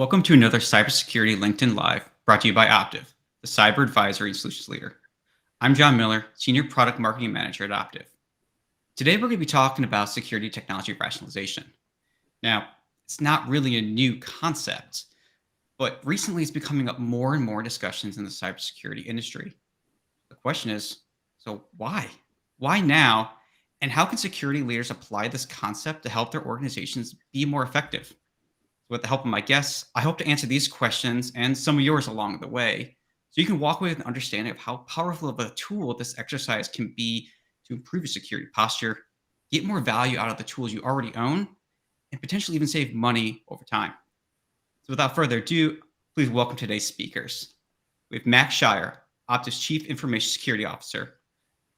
Welcome to another Cybersecurity LinkedIn Live brought to you by Optiv, the cyber advisory and solutions leader. I'm John Miller, Senior Product Marketing Manager at Optiv. Today, we're going to be talking about security technology rationalization. Now, it's not really a new concept, but recently it's becoming up more and more discussions in the cybersecurity industry. The question is, so why? Why now? And how can security leaders apply this concept to help their organizations be more effective? With the help of my guests, I hope to answer these questions and some of yours along the way, so you can walk away with an understanding of how powerful of a tool this exercise can be to improve your security posture, get more value out of the tools you already own, and potentially even save money over time. So without further ado, please welcome today's speakers. We have Max Shire, Optiv's Chief Information Security Officer,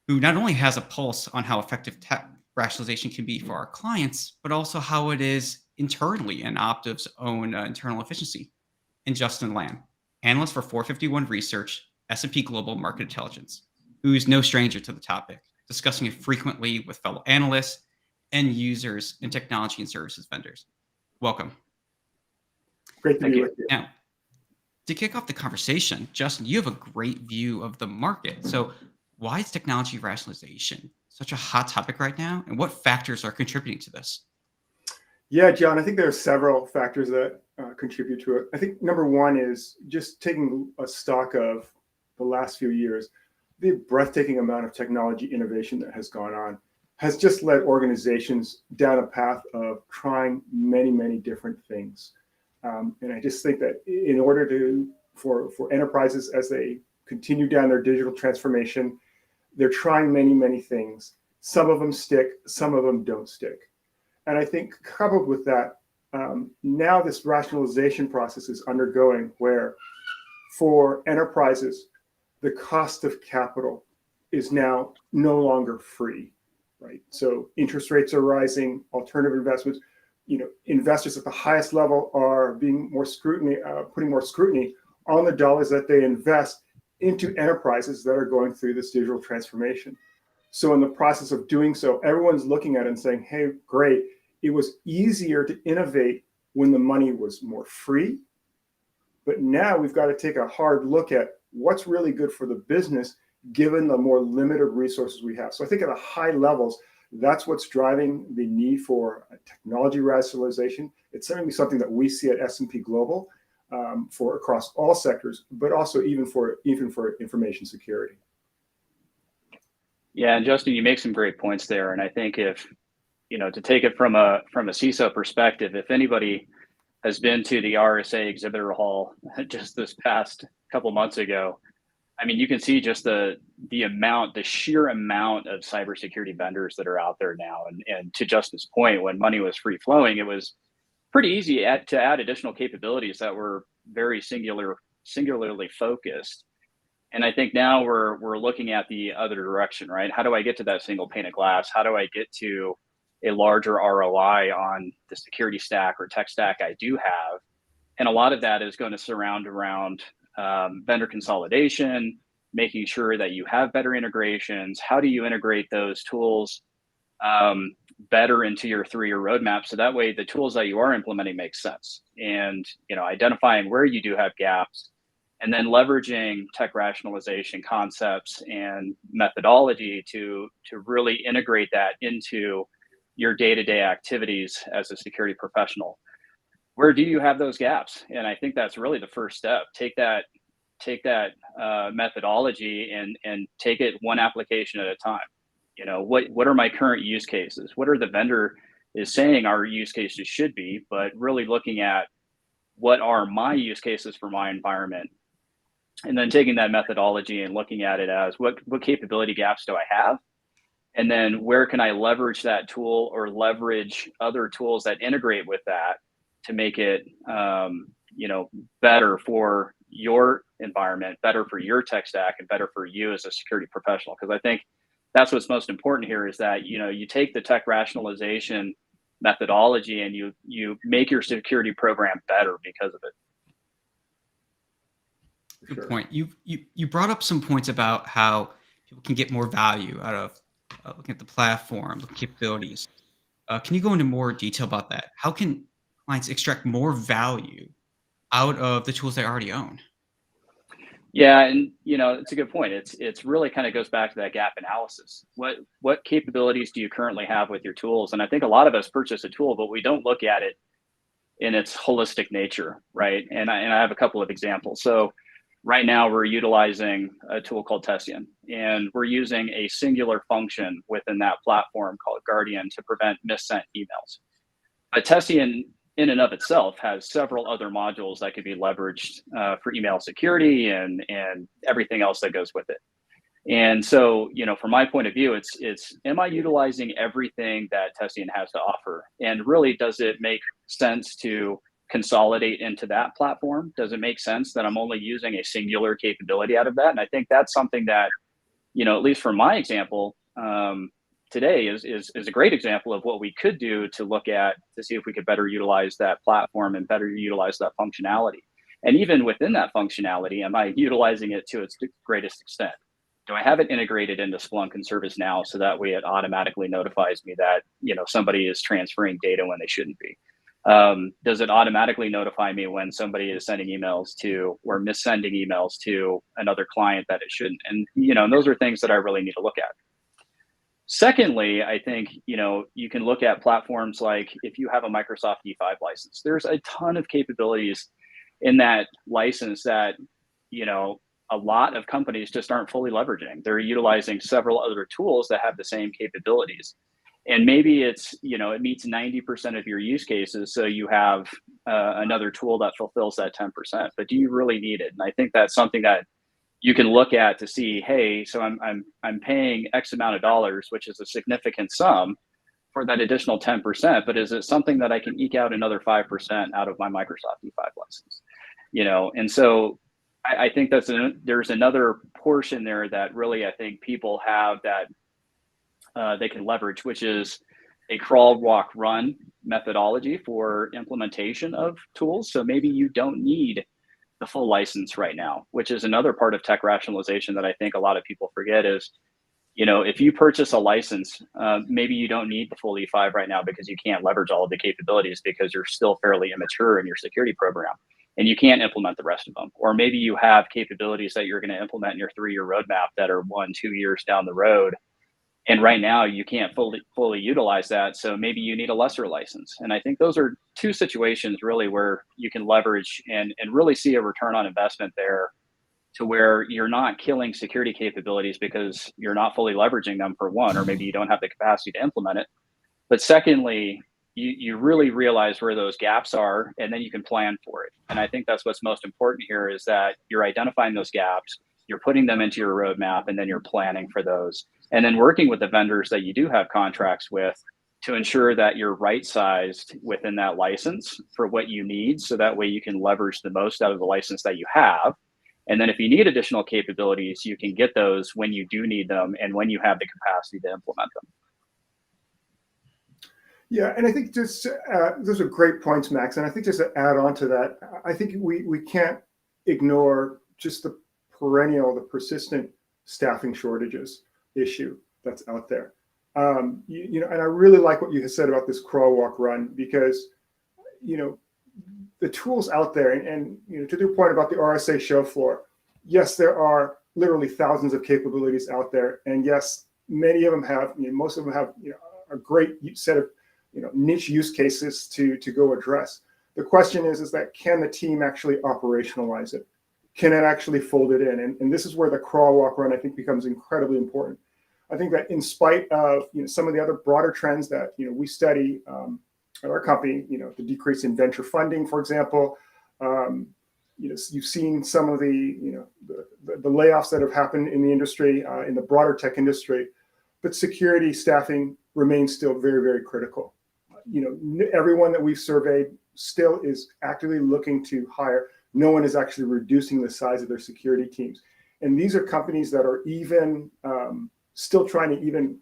who not only has a pulse on how effective tech rationalization can be for our clients, but also how it is internally in Optiv's own internal efficiency. And Justin Lamb, analyst for 451 Research, S&P Global Market Intelligence, who is no stranger to the topic, discussing it frequently with fellow analysts, end users, and technology and services vendors. Welcome. Great to be with you. Now, to kick off the conversation, Justin, you have a great view of the market. So why is technology rationalization such a hot topic right now, and what factors are contributing to this? Yeah, John, I think there are several factors that contribute to it. I think number one is just taking a stock of the last few years. The breathtaking amount of technology innovation that has gone on has just led organizations down a path of trying many, many different things. And I just think that in order for enterprises, as they continue down their digital transformation, they're trying many, many things. Some of them stick, some of them don't stick. And I think coupled with that, now this rationalization process is undergoing where for enterprises, the cost of capital is now no longer free, right? So interest rates are rising, alternative investments, investors at the highest level are being putting more scrutiny on the dollars that they invest into enterprises that are going through this digital transformation. So in the process of doing so, everyone's looking at it and saying, hey, great, it was easier to innovate when the money was more free. But now we've got to take a hard look at what's really good for the business, given the more limited resources we have. So I think at a high levels, that's what's driving the need for technology rationalization. It's certainly something that we see at S&P Global for across all sectors, but also even for information security. Yeah, and Justin, you make some great points there. And I think if, to take it from a CISO perspective, if anybody has been to the RSA exhibitor hall just this past couple months ago, I mean, you can see just the sheer amount of cybersecurity vendors that are out there now. And to Justin's point, when money was free flowing, it was pretty easy to add additional capabilities that were very singularly focused. And I think now we're looking at the other direction, right? How do I get to that single pane of glass? How do I get to a larger ROI on the security stack or tech stack I do have? And a lot of that is going to surround around vendor consolidation, making sure that you have better integrations. How do you integrate those tools better into your 3-year roadmap, so that way the tools that you are implementing make sense? And identifying where you do have gaps, and then leveraging tech rationalization concepts and methodology to really integrate that into your day-to-day activities as a security professional. Where do you have those gaps? And I think that's really the first step. Take that methodology and take it one application at a time. What are my current use cases? What are the vendor is saying our use cases should be, but really looking at what are my use cases for my environment, and then taking that methodology and looking at it as what capability gaps do I have? And then where can I leverage that tool or leverage other tools that integrate with that to make it, better for your environment, better for your tech stack, and better for you as a security professional? Because I think that's what's most important here is that, you take the tech rationalization methodology and you make your security program better because of it. Good point. You brought up some points about how people can get more value out of looking at the platform, the capabilities. Can you go into more detail about that? How can clients extract more value out of the tools they already own? Yeah, and it's a good point. It's really kind of goes back to that gap analysis. What capabilities do you currently have with your tools? And I think a lot of us purchase a tool, but we don't look at it in its holistic nature, right? And I have a couple of examples. So right now we're utilizing a tool called Tessian, and we're using a singular function within that platform called Guardian to prevent missent emails. But Tessian in and of itself has several other modules that could be leveraged for email security and everything else that goes with it. And so, from my point of view, it's am I utilizing everything that Tessian has to offer? And really, does it make sense to consolidate into that platform? Does it make sense that I'm only using a singular capability out of that? And I think that's something that, at least for my example, today is a great example of what we could do to look at to see if we could better utilize that platform and better utilize that functionality. And even within that functionality, am I utilizing it to its greatest extent? Do I have it integrated into Splunk and ServiceNow so that way it automatically notifies me that somebody is transferring data when they shouldn't be? Does it automatically notify me when somebody is sending emails to or missending emails to another client that it shouldn't? And those are things that I really need to look at. Secondly, I think you can look at platforms like if you have a Microsoft E5 license, there's a ton of capabilities in that license that a lot of companies just aren't fully leveraging. They're utilizing several other tools that have the same capabilities. And maybe it meets 90% of your use cases. So you have another tool that fulfills that 10%, but do you really need it? And I think that's something that you can look at to see, hey, so I'm paying X amount of dollars, which is a significant sum for that additional 10%, but is it something that I can eke out another 5% out of my Microsoft E5 license? And so I think there's another portion there that really I think people have that they can leverage, which is a crawl, walk, run methodology for implementation of tools. So maybe you don't need the full license right now, which is another part of tech rationalization that I think a lot of people forget is, if you purchase a license, maybe you don't need the full E5 right now because you can't leverage all of the capabilities because you're still fairly immature in your security program and you can't implement the rest of them. Or maybe you have capabilities that you're going to implement in your 3-year roadmap that are 1-2 years down the road. And right now you can't fully utilize that. So maybe you need a lesser license. And I think those are two situations really where you can leverage and really see a return on investment there to where you're not killing security capabilities because you're not fully leveraging them for one, or maybe you don't have the capacity to implement it. But secondly, you really realize where those gaps are and then you can plan for it. And I think that's what's most important here is that you're identifying those gaps, you're putting them into your roadmap, and then you're planning for those. And then working with the vendors that you do have contracts with to ensure that you're right-sized within that license for what you need. So that way you can leverage the most out of the license that you have. And then if you need additional capabilities, you can get those when you do need them and when you have the capacity to implement them. Yeah, and I think just those are great points, Max. And I think just to add on to that, I think we can't ignore just the persistent staffing shortages issue that's out there. And I really like what you said about this crawl, walk, run, because the tools out there, and to your point about the RSA show floor, yes, there are literally thousands of capabilities out there, and yes, many of them have, most of them have a great set of niche use cases to go address. The question is that can the team actually operationalize it? Can it actually fold it in? And this is where the crawl, walk, run, I think, becomes incredibly important. I think that in spite of some of the other broader trends that we study at our company, the decrease in venture funding, for example, you've seen some of the layoffs that have happened in the industry, in the broader tech industry, but security staffing remains still very, very critical. Everyone that we've surveyed still is actively looking to hire. No one is actually reducing the size of their security teams. And these are companies that are even still trying to even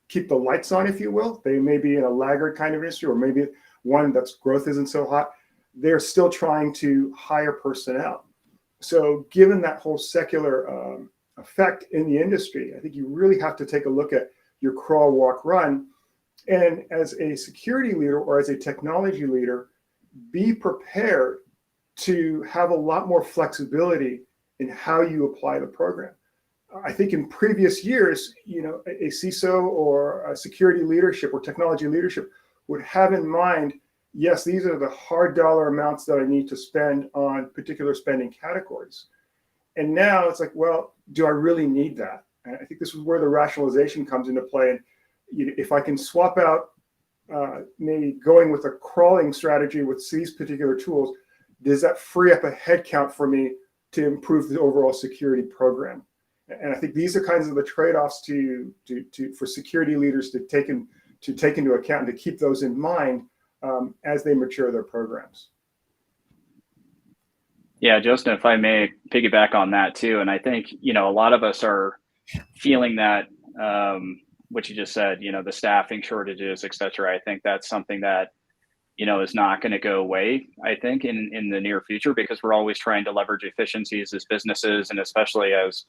keep the lights on, if you will. They may be in a laggard kind of industry, or maybe one that's growth isn't so hot. They're still trying to hire personnel. So given that whole secular effect in the industry, I think you really have to take a look at your crawl, walk, run. And as a security leader or as a technology leader, be prepared to have a lot more flexibility in how you apply the program. I think in previous years, a CISO or a security leadership or technology leadership would have in mind, yes, these are the hard dollar amounts that I need to spend on particular spending categories. And now it's like, well, do I really need that? And I think this is where the rationalization comes into play. And if I can swap out maybe going with a crawling strategy with these particular tools, does that free up a headcount for me to improve the overall security program? And I think these are kinds of the trade-offs for security leaders to take into account and to keep those in mind as they mature their programs. Yeah, Justin, if I may piggyback on that too. And I think, a lot of us are feeling that, what you just said, the staffing shortages, et cetera. I think that's something that, is not going to go away, I think, in the near future, because we're always trying to leverage efficiencies as businesses, and especially as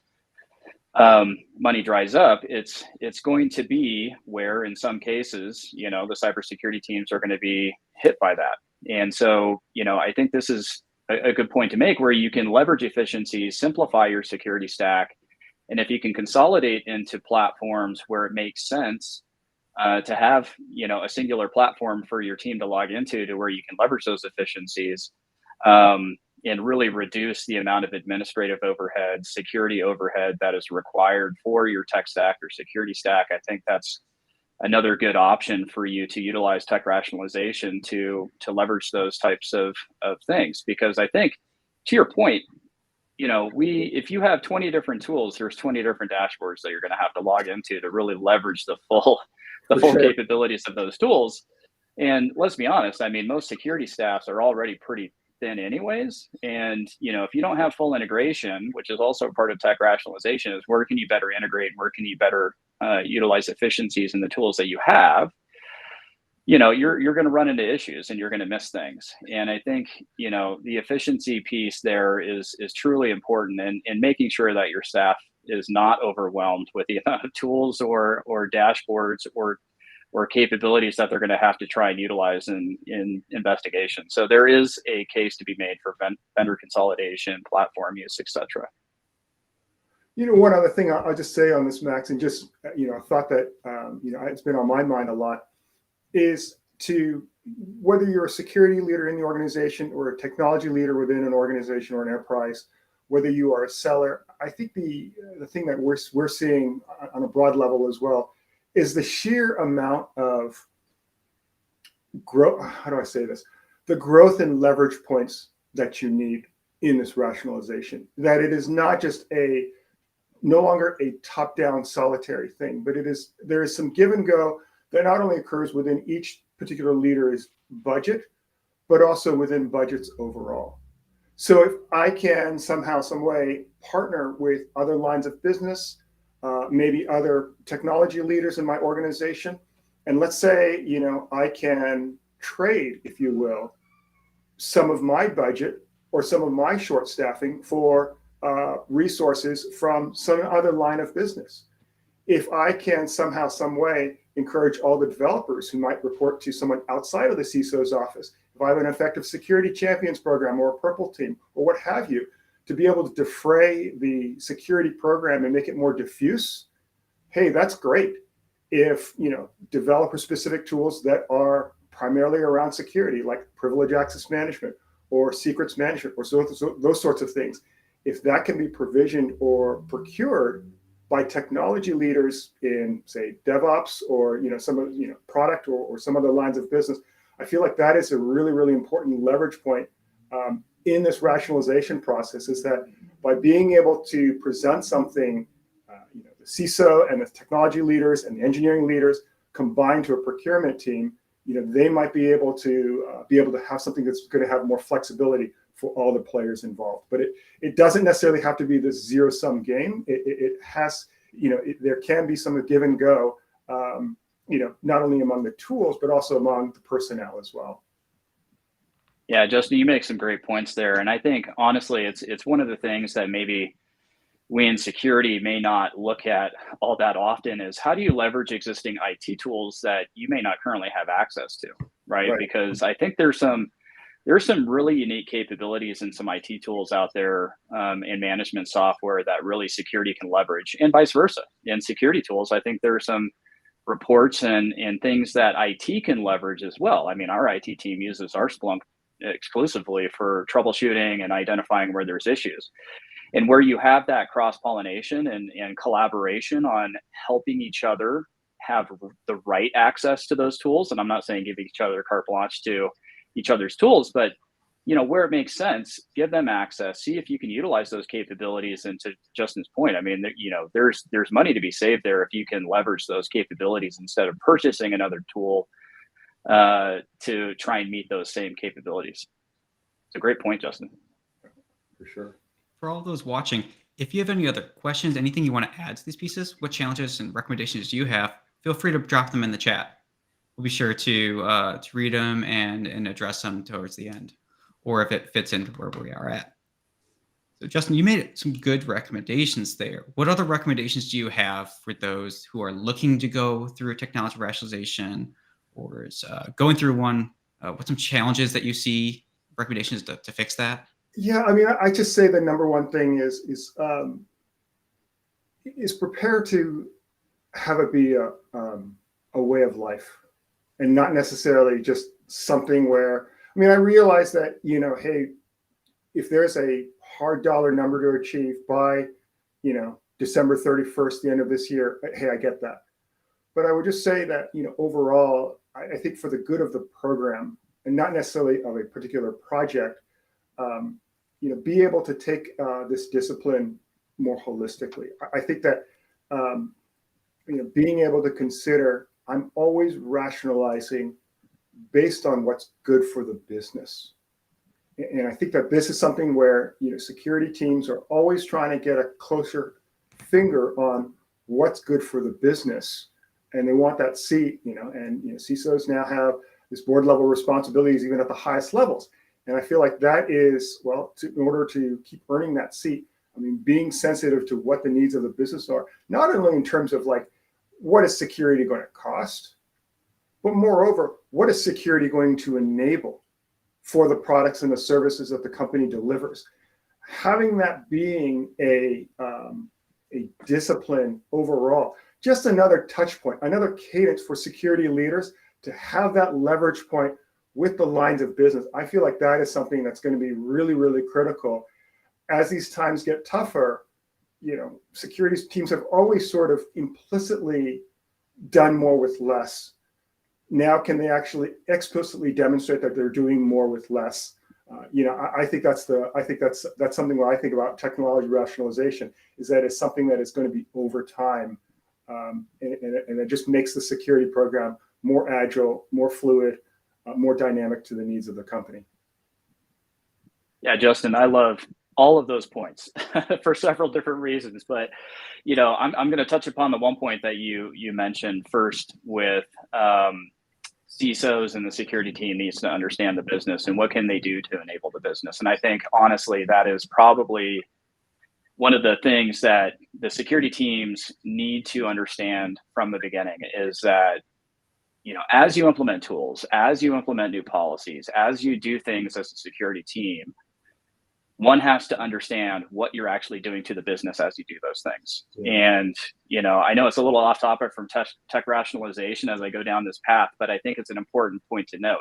money dries up, it's going to be where in some cases, the cybersecurity teams are going to be hit by that. And so, I think this is a good point to make, where you can leverage efficiencies, simplify your security stack. And if you can consolidate into platforms where it makes sense to have, a singular platform for your team to log into, to where you can leverage those efficiencies, and really reduce the amount of administrative overhead, security overhead that is required for your tech stack or security stack, I think that's another good option for you to utilize tech rationalization to leverage those types of things. Because I think, to your point, if you have 20 different tools, there's 20 different dashboards that you're going to have to log into to really leverage the full Sure. capabilities of those tools. And let's be honest, I mean, most security staffs are already pretty thin anyways. And, if you don't have full integration, which is also part of tech rationalization, is where can you better integrate? Where can you better utilize efficiencies in the tools that you have? You're going to run into issues and you're going to miss things. And I think, the efficiency piece there is truly important, and making sure that your staff is not overwhelmed with the amount of tools or dashboards or capabilities that they're going to have to try and utilize in investigation. So there is a case to be made for vendor consolidation, platform use, et cetera. One other thing I'll just say on this, Max, and just, a thought that, it's been on my mind a lot, is whether you're a security leader in the organization or a technology leader within an organization or an enterprise, whether you are a seller, I think the thing that we're seeing on a broad level as well is the sheer amount of growth. How do I say this? The growth and leverage points that you need in this rationalization. That it is not just no longer a top-down solitary thing, but there is some give and go that not only occurs within each particular leader's budget, but also within budgets overall. So if I can somehow, some way partner with other lines of business, maybe other technology leaders in my organization, and let's say, I can trade, if you will, some of my budget or some of my short staffing for resources from some other line of business. If I can somehow, some way encourage all the developers who might report to someone outside of the CISO's office, if I have an effective security champions program or a purple team or what have you, to be able to defray the security program and make it more diffuse, hey, that's great. If, developer specific tools that are primarily around security, like privilege access management or secrets management or those sorts of things, if that can be provisioned or procured by technology leaders in, say, DevOps or some of product or some other lines of business, I feel like that is a really, really important leverage point in this rationalization process. Is that by being able to present something, the CISO and the technology leaders and the engineering leaders combined to a procurement team, they might be able to have something that's going to have more flexibility for all the players involved. But it doesn't necessarily have to be this zero-sum game. It has, there can be some give and go, not only among the tools, but also among the personnel as well. Yeah, Justin, you make some great points there. And I think, honestly, it's one of the things that maybe we in security may not look at all that often, is how do you leverage existing IT tools that you may not currently have access to, right? Because I think there's some There's some really unique capabilities and some IT tools out there and management software that really security can leverage, and vice versa. In security tools, I think there are some reports and things that IT can leverage as well. I mean, our IT team uses our Splunk exclusively for troubleshooting and identifying where there's issues. And where you have that cross pollination and collaboration on helping each other have the right access to those tools. And I'm not saying give each other carte blanche to each other's tools, but where it makes sense, give them access, see if you can utilize those capabilities. And to Justin's point, I mean, there's money to be saved there if you can leverage those capabilities instead of purchasing another tool to try and meet those same capabilities. It's a great point, Justin. For sure. For all those watching, if you have any other questions, anything you want to add to these pieces, what challenges and recommendations do you have, feel free to drop them in the chat. We'll be sure to read them and address them towards the end, or if it fits into where we are at. So Justin, you made some good recommendations there. What other recommendations do you have for those who are looking to go through a technology rationalization or is going through one? What some challenges that you see, recommendations to fix that? Yeah, I mean, I just say the number one thing is prepare to have it be a way of life, and not necessarily just something where. I mean, I realize that hey, if there's a hard dollar number to achieve by December 31st, the end of this year, hey, I get that. But I would just say that overall, I think for the good of the program and not necessarily of a particular project. Be able to take this discipline more holistically. I think that being able to consider, I'm always rationalizing based on what's good for the business. And I think that this is something where security teams are always trying to get a closer finger on what's good for the business, and they want that seat. And CISOs now have this board level responsibilities even at the highest levels. And I feel like that is, in order to keep earning that seat, I mean, being sensitive to what the needs of the business are, not only in terms of like, what is security going to cost, but moreover, what is security going to enable for the products and the services that the company delivers? Having that being a discipline overall, just another touch point, another cadence for security leaders to have that leverage point with the lines of business. I feel like that is something that's going to be really, really critical as these times get tougher. Security teams have always sort of implicitly done more with less. Now, can they actually explicitly demonstrate that they're doing more with less? I think that's something when I think about technology rationalization, is that it's something that is going to be over time, and it just makes the security program more agile, more fluid, more dynamic to the needs of the company. Yeah, Justin, I love all of those points for several different reasons. But I'm going to touch upon the one point that you mentioned first with CISOs, and the security team needs to understand the business and what can they do to enable the business. And I think honestly, that is probably one of the things that the security teams need to understand from the beginning is that as you implement tools, as you implement new policies, as you do things as a security team, one has to understand what you're actually doing to the business as you do those things. Yeah. And, I know it's a little off topic from tech rationalization as I go down this path, but I think it's an important point to note.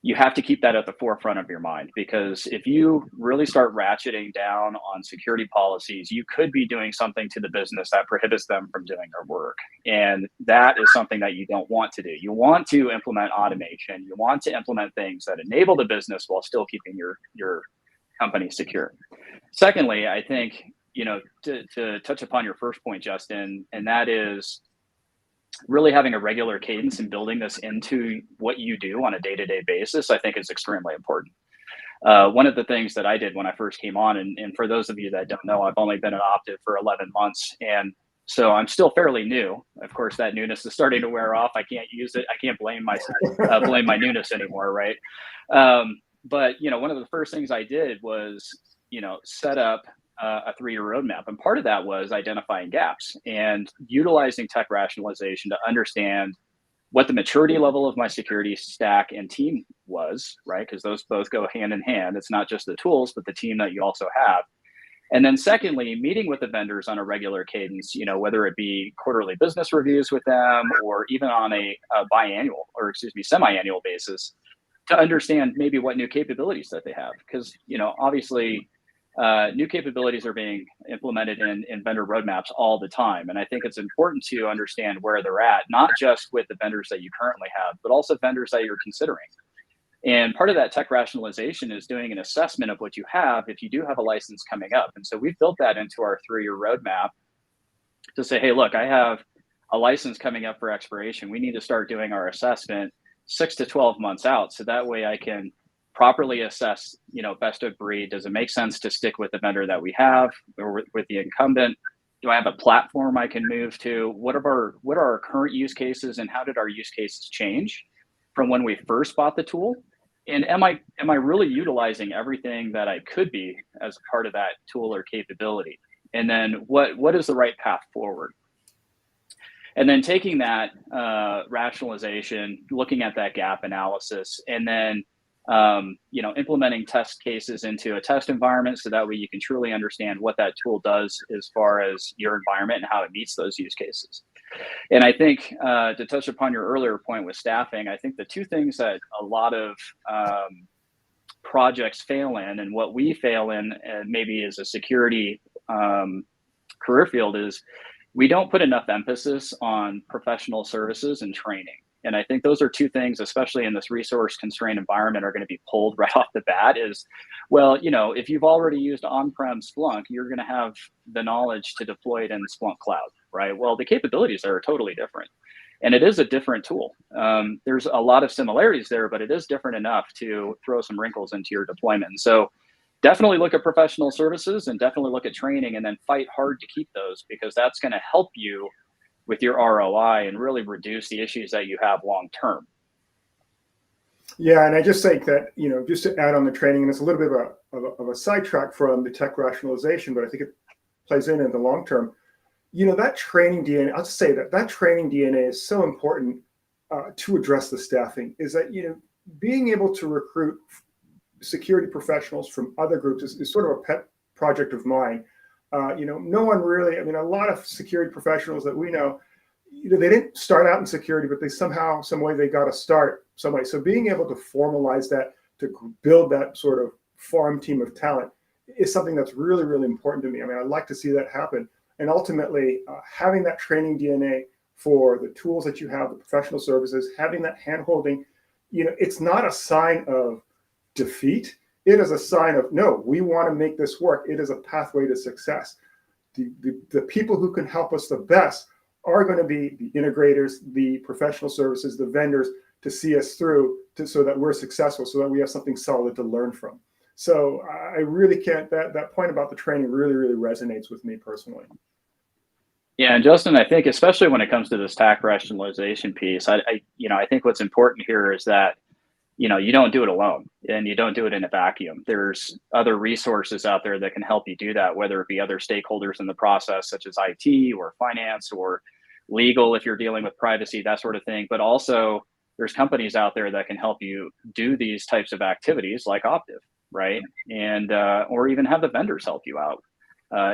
You have to keep that at the forefront of your mind, because if you really start ratcheting down on security policies, you could be doing something to the business that prohibits them from doing their work. And that is something that you don't want to do. You want to implement automation. You want to implement things that enable the business while still keeping your company secure. Secondly, I think, to touch upon your first point, Justin, and that is really having a regular cadence and building this into what you do on a day-to-day basis, I think is extremely important. One of the things that I did when I first came on, and for those of you that don't know, I've only been at Optiv for 11 months. And so I'm still fairly new. Of course, that newness is starting to wear off. I can't use it. I can't blame my newness anymore, right? But one of the first things I did was, set up a 3-year roadmap. And part of that was identifying gaps and utilizing tech rationalization to understand what the maturity level of my security stack and team was, right? Because those both go hand in hand. It's not just the tools, but the team that you also have. And then secondly, meeting with the vendors on a regular cadence, whether it be quarterly business reviews with them or even on a semi-annual basis to understand maybe what new capabilities that they have. Because, obviously new capabilities are being implemented in vendor roadmaps all the time. And I think it's important to understand where they're at, not just with the vendors that you currently have, but also vendors that you're considering. And part of that tech rationalization is doing an assessment of what you have if you do have a license coming up. And so we've built that into our 3-year roadmap to say, hey, look, I have a license coming up for expiration. We need to start doing our assessment 6 to 12 months out. So that way I can properly assess, best of breed. Does it make sense to stick with the vendor that we have or with the incumbent? Do I have a platform I can move to? What are our current use cases and how did our use cases change from when we first bought the tool? And am I really utilizing everything that I could be as part of that tool or capability? And then what is the right path forward? And then taking that rationalization, looking at that gap analysis, and then implementing test cases into a test environment so that way you can truly understand what that tool does as far as your environment and how it meets those use cases. And I think to touch upon your earlier point with staffing, I think the two things that a lot of projects fail in and what we fail in maybe as a security career field is we don't put enough emphasis on professional services and training. And I think those are two things, especially in this resource constrained environment, are going to be pulled right off the bat is, well, if you've already used on-prem Splunk, you're going to have the knowledge to deploy it in Splunk Cloud, right? Well, the capabilities there are totally different. And it is a different tool. There's a lot of similarities there, but it is different enough to throw some wrinkles into your deployment. And so definitely look at professional services and definitely look at training and then fight hard to keep those because that's going to help you with your ROI and really reduce the issues that you have long term. Yeah, and I just think that, just to add on the training, and it's a little bit of a sidetrack from the tech rationalization, but I think it plays in the long term. That training DNA, I'll just say that training DNA is so important to address the staffing, is that, being able to recruit security professionals from other groups is sort of a pet project of mine. No one really, a lot of security professionals that we know, they didn't start out in security, but they somehow, some way they got to start some way. So being able to formalize that, to build that sort of farm team of talent is something that's really, really important to me. I'd like to see that happen. And ultimately, having that training DNA for the tools that you have, the professional services, having that handholding, it's not a sign of defeat. It is a sign of, no, we want to make this work. It is a pathway to success. The people who can help us the best are going to be the integrators, the professional services, the vendors to see us through so that we're successful, so that we have something solid to learn from. So I really can't, that point about the training really, really resonates with me personally. Yeah, and Justin, I think especially when it comes to this tech rationalization piece, I think what's important here is that you don't do it alone and you don't do it in a vacuum. There's other resources out there that can help you do that, whether it be other stakeholders in the process, such as IT or finance or legal, if you're dealing with privacy, that sort of thing. But also there's companies out there that can help you do these types of activities like Optiv, right? And, or even have the vendors help you out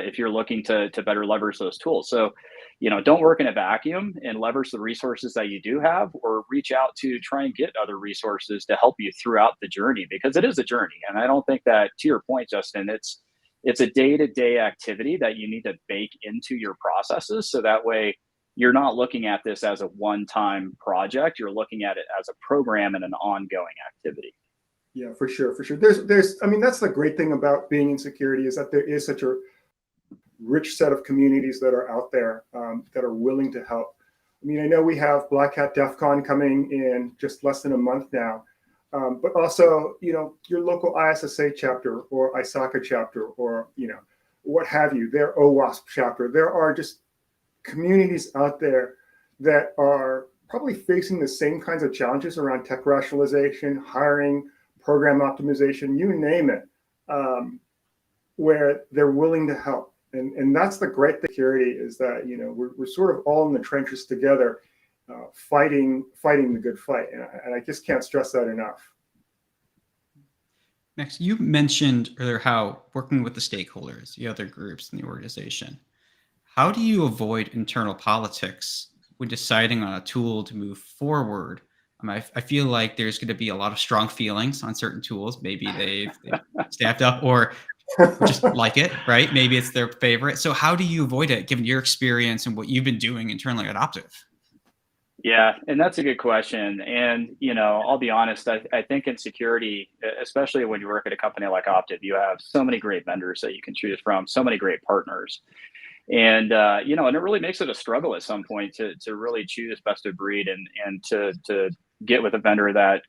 if you're looking to better leverage those tools. So, don't work in a vacuum and leverage the resources that you do have, or reach out to try and get other resources to help you throughout the journey, because it is a journey. And I don't think that, to your point, Justin, it's a day-to-day activity that you need to bake into your processes. So that way you're not looking at this as a one-time project. You're looking at it as a program and an ongoing activity. Yeah, for sure. There's, that's the great thing about being in security, is that there is such a rich set of communities that are out there that are willing to help. I know we have Black Hat DEF CON coming in just less than a month now, but also, your local ISSA chapter or ISACA chapter or, what have you, their OWASP chapter. There are just communities out there that are probably facing the same kinds of challenges around tech rationalization, hiring, program optimization, you name it, where they're willing to help. And that's the great security, is that, we're sort of all in the trenches together. fighting the good fight. And I just can't stress that enough. Next, you mentioned earlier how working with the stakeholders, the other groups in the organization, how do you avoid internal politics when deciding on a tool to move forward? I feel like there's going to be a lot of strong feelings on certain tools. Maybe they've staffed up or just like it, right? Maybe it's their favorite. So how do you avoid it given your experience and what you've been doing internally at Optiv? Yeah, and that's a good question. And, I'll be honest, I think in security, especially when you work at a company like Optiv, you have so many great vendors that you can choose from, so many great partners. And, and it really makes it a struggle at some point to really choose best of breed and to get with a vendor that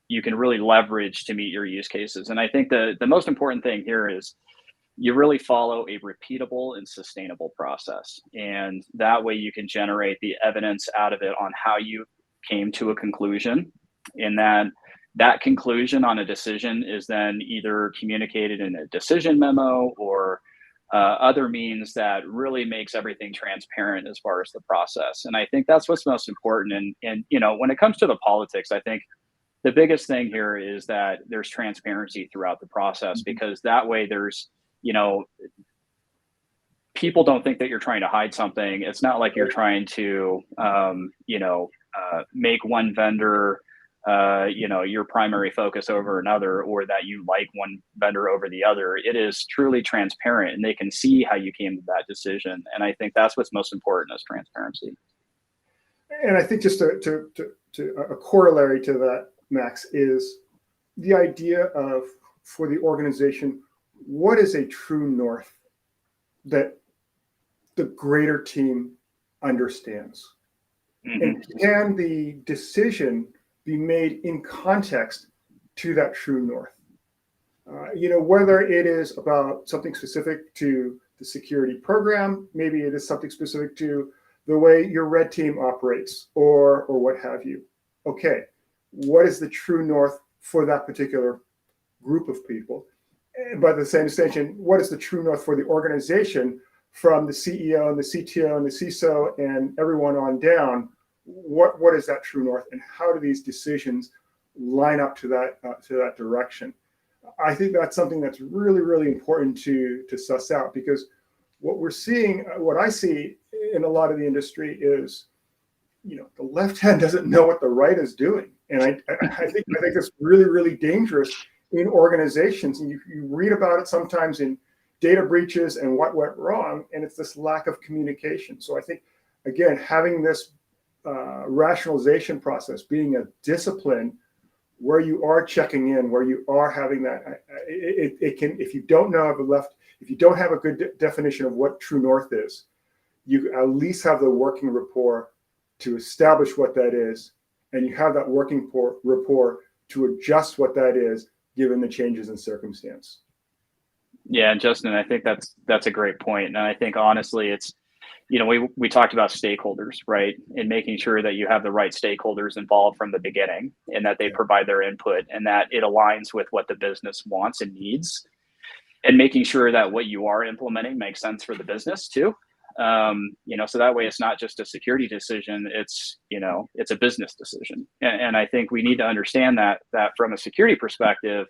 you can really leverage to meet your use cases. And I think the most important thing here is you really follow a repeatable and sustainable process. And that way you can generate the evidence out of it on how you came to a conclusion. And that conclusion on a decision is then either communicated in a decision memo or other means that really makes everything transparent as far as the process. And I think that's what's most important. And when it comes to the politics, I think the biggest thing here is that there's transparency throughout the process, because that way there's, people don't think that you're trying to hide something. It's not like you're trying to, make one vendor, your primary focus over another, or that you like one vendor over the other. It is truly transparent and they can see how you came to that decision. And I think that's what's most important, is transparency. And I think just to a corollary to that, Max, is the idea of, for the organization, what is a true north that the greater team understands? Mm-hmm. And can the decision be made in context to that true north? Whether it is about something specific to the security program, maybe it is something specific to the way your red team operates, or what have you. Okay, what is the true north for that particular group of people? And by the same extension, what is the true north for the organization, from the CEO and the CTO and the CISO and everyone on down? What is that true north, and how do these decisions line up to that direction? I think that's something that's really, really important to suss out, because what I see in a lot of the industry is, the left hand doesn't know what the right is doing, and I think it's really, really dangerous in organizations. And you read about it sometimes in data breaches and what went wrong, and it's this lack of communication. So I think, again, having this rationalization process, being a discipline where you are checking in, where you are having that, it can, if you don't have a good definition of what true north is, you at least have the working rapport to establish what that is, and you have that working rapport to adjust what that is given the changes in circumstance. Yeah, Justin, I think that's a great point. And I think honestly, it's, we talked about stakeholders, right? And making sure that you have the right stakeholders involved from the beginning, and that they provide their input, and that it aligns with what the business wants and needs, and making sure that what you are implementing makes sense for the business too. So that way it's not just a security decision, it's a business decision. And I think we need to understand that from a security perspective,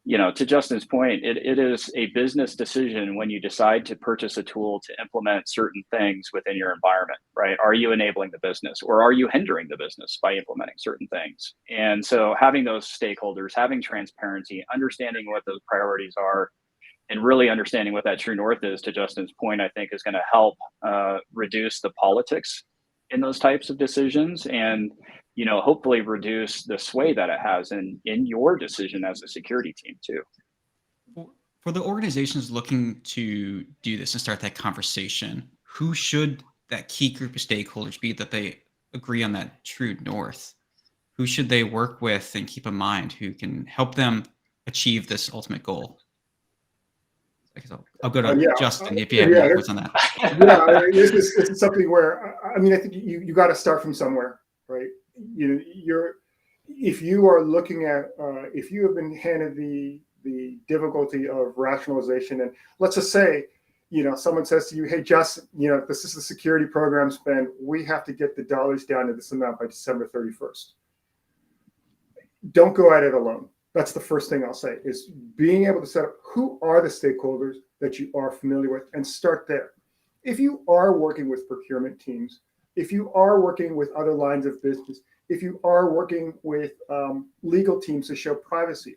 to Justin's point, it is a business decision when you decide to purchase a tool to implement certain things within your environment, right? Are you enabling the business, or are you hindering the business by implementing certain things? And so having those stakeholders, having transparency, understanding what those priorities are, and really understanding what that true north is, to Justin's point, I think is going to help reduce the politics in those types of decisions, and hopefully reduce the sway that it has in your decision as a security team too. For the organizations looking to do this and start that conversation, who should that key group of stakeholders be that they agree on that true north? Who should they work with and keep in mind, who can help them achieve this ultimate goal? I guess I'll go to Justin if you have any thoughts on that. This is something where, I think you got to start from somewhere, right? If you are looking at, if you have been handed the difficulty of rationalization, and let's just say someone says to you, hey, Justin, this is the security program spend. We have to get the dollars down to this amount by December 31st. Don't go at it alone. That's the first thing I'll say, is being able to set up who are the stakeholders that you are familiar with and start there. If you are working with procurement teams, if you are working with other lines of business, if you are working with legal teams to show privacy,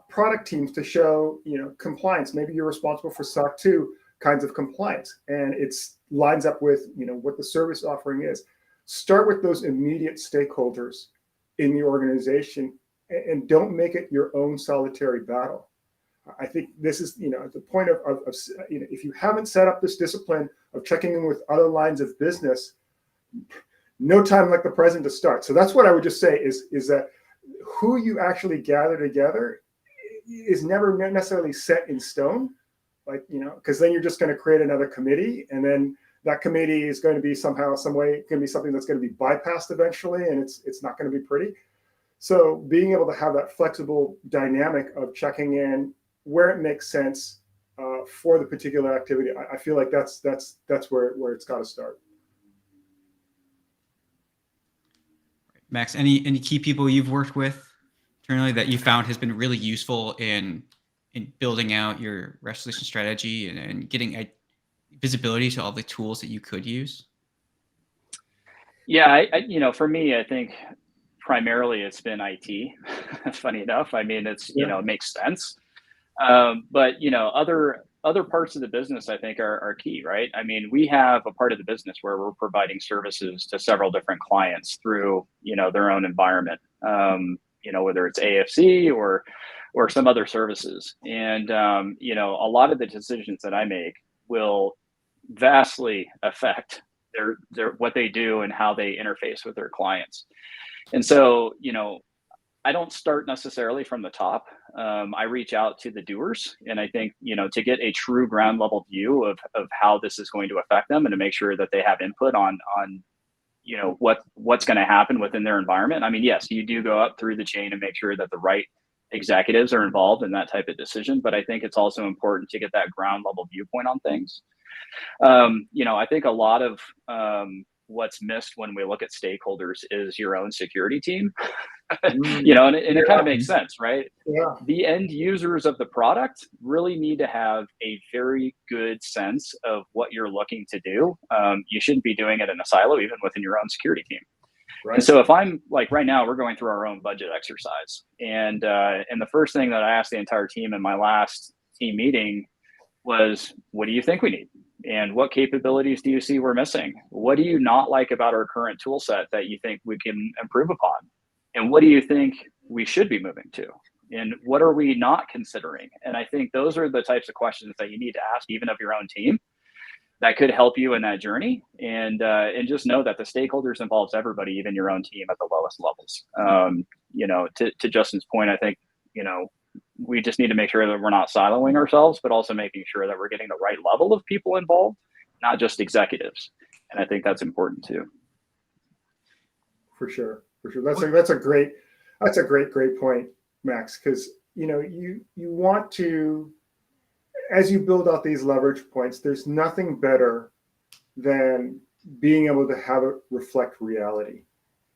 product teams to show compliance, maybe you're responsible for SOC 2 kinds of compliance, and it's lines up with what the service offering is. Start with those immediate stakeholders in the organization, and don't make it your own solitary battle. I think this is the point of if you haven't set up this discipline of checking in with other lines of business, no time like the present to start. So that's what I would just say is that who you actually gather together is never necessarily set in stone, because then you're just going to create another committee, and then that committee is going to be somehow, some way, going to be something that's going to be bypassed eventually, and it's not going to be pretty. So being able to have that flexible dynamic of checking in where it makes sense for the particular activity, I feel like that's where it's got to start. Max, any key people you've worked with internally that you found has been really useful in building out your resolution strategy and getting a visibility to all the tools that you could use? Yeah, for me, I think primarily it's been IT. Funny enough, I mean, it makes sense. But other parts of the business, I think, are key, right? I mean, we have a part of the business where we're providing services to several different clients through their own environment. Whether it's AFC or some other services, and a lot of the decisions that I make will vastly affect their what they do and how they interface with their clients. And so, I don't start necessarily from the top. I reach out to the doers, and I think, to get a true ground level view of how this is going to affect them, and to make sure that they have input on what's going to happen within their environment. I mean, yes, you do go up through the chain and make sure that the right executives are involved in that type of decision, but I think it's also important to get that ground level viewpoint on things. I think a lot of what's missed when we look at stakeholders is your own security team. And it kind of makes sense, right? Yeah. The end users of the product really need to have a very good sense of what you're looking to do. You shouldn't be doing it in a silo, even within your own security team. Right. And so if I'm like, right now, we're going through our own budget exercise. And the first thing that I asked the entire team in my last team meeting was, what do you think we need? And what capabilities do you see we're missing? What do you not like about our current tool set that you think we can improve upon? And what do you think we should be moving to? And what are we not considering? And I think those are the types of questions that you need to ask, even of your own team, that could help you in that journey. And just know that the stakeholders involves everybody, even your own team at the lowest levels. To Justin's point, I think, we just need to make sure that we're not siloing ourselves, but also making sure that we're getting the right level of people involved, not just executives. And I think that's important too. For sure. That's a great point, Max, because you want to, as you build out these leverage points, there's nothing better than being able to have it reflect reality,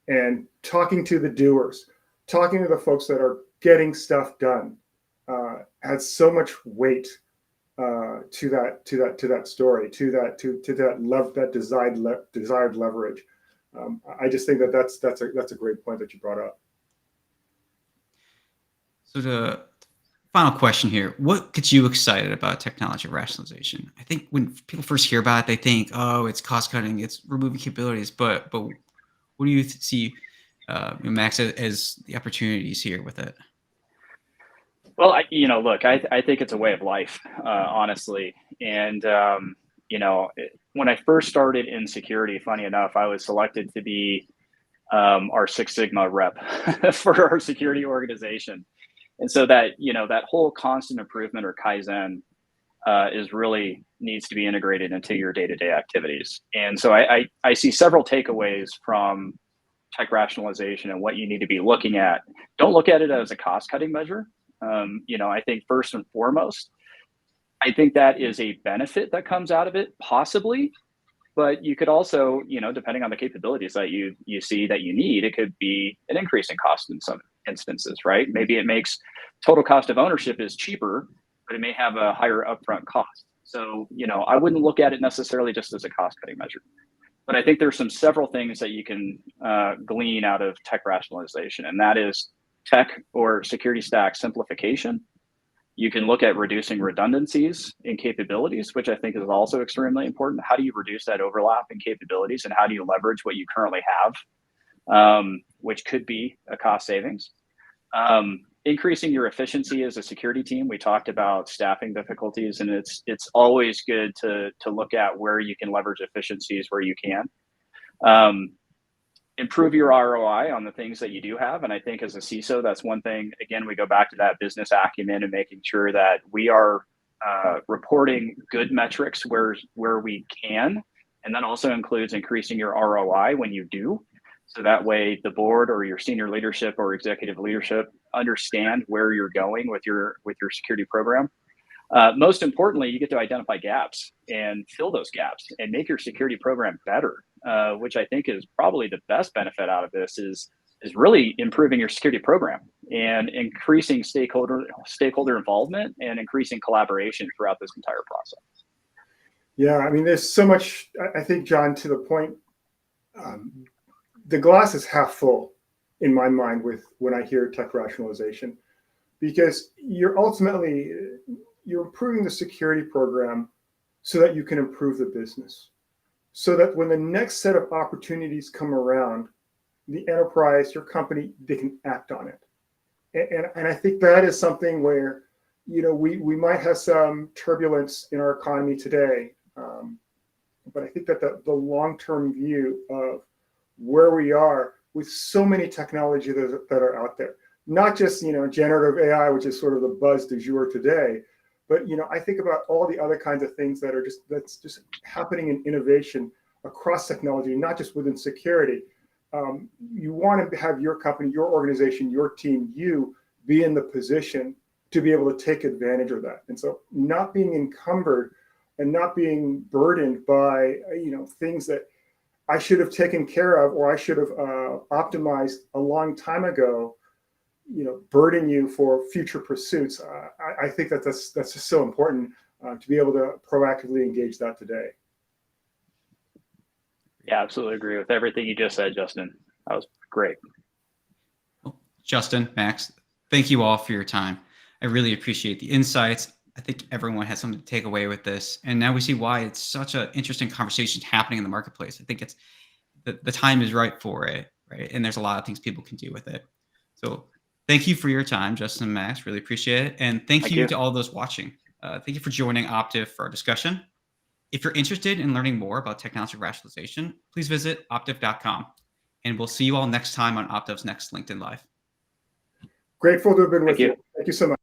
and talking to the doers, talking to the folks that are getting stuff done, has so much weight to that story, to that desired leverage. I just think that's a great point that you brought up. So the final question here: what gets you excited about technology rationalization? I think when people first hear about it, they think, "Oh, it's cost cutting, it's removing capabilities." But what do you see, Max, as the opportunities here with it? Well, look, I think it's a way of life, honestly. And, when I first started in security, funny enough, I was selected to be our Six Sigma rep for our security organization. And so that whole constant improvement, or Kaizen, is really needs to be integrated into your day-to-day activities. And so I see several takeaways from tech rationalization and what you need to be looking at. Don't look at it as a cost-cutting measure. I think first and foremost, I think that is a benefit that comes out of it, possibly. But you could also, depending on the capabilities that you see that you need, it could be an increase in cost in some instances, right? Maybe it makes total cost of ownership is cheaper, but it may have a higher upfront cost. So, I wouldn't look at it necessarily just as a cost cutting measure. But I think there's several things that you can glean out of tech rationalization, and that is tech or security stack simplification. You can look at reducing redundancies in capabilities, which I think is also extremely important. How do you reduce that overlap in capabilities, and how do you leverage what you currently have, which could be a cost savings? Increasing your efficiency as a security team. We talked about staffing difficulties, and it's always good to look at where you can leverage efficiencies where you can. Improve your ROI on the things that you do have. And I think as a CISO, that's one thing. Again, we go back to that business acumen and making sure that we are reporting good metrics where we can. And that also includes increasing your ROI when you do. So that way the board or your senior leadership or executive leadership understand where you're going with your security program. Most importantly, you get to identify gaps and fill those gaps and make your security program better, which I think is probably the best benefit out of this is really improving your security program and increasing stakeholder involvement and increasing collaboration throughout this entire process. Yeah, I mean, there's so much, I think, John, to the point, the glass is half full in my mind when I hear tech rationalization, because you're improving the security program so that you can improve the business, so that when the next set of opportunities come around, the enterprise, your company, they can act on it. And I think that is something where, we might have some turbulence in our economy today, but I think that the long-term view of where we are with so many technologies that are out there, not just, generative AI, which is sort of the buzz du jour today, but, I think about all the other kinds of things that's just happening in innovation across technology, not just within security. You want to have your company, your organization, your team, you be in the position to be able to take advantage of that. And so not being encumbered and not being burdened by, things that I should have taken care of or I should have optimized a long time ago, burden you for future pursuits. I think that's just so important to be able to proactively engage that today. Yeah, absolutely agree with everything you just said, Justin. That was great. Justin, Max, thank you all for your time. I really appreciate the insights. I think everyone has something to take away with this. And now we see why it's such an interesting conversation happening in the marketplace. I think it's the time is right for it, right? And there's a lot of things people can do with it. So thank you for your time, Justin and Max. Really appreciate it. And thank you to all those watching. Thank you for joining Optiv for our discussion. If you're interested in learning more about technology rationalization, please visit optiv.com. And we'll see you all next time on Optiv's next LinkedIn Live. Grateful to have been with you. Thank you so much.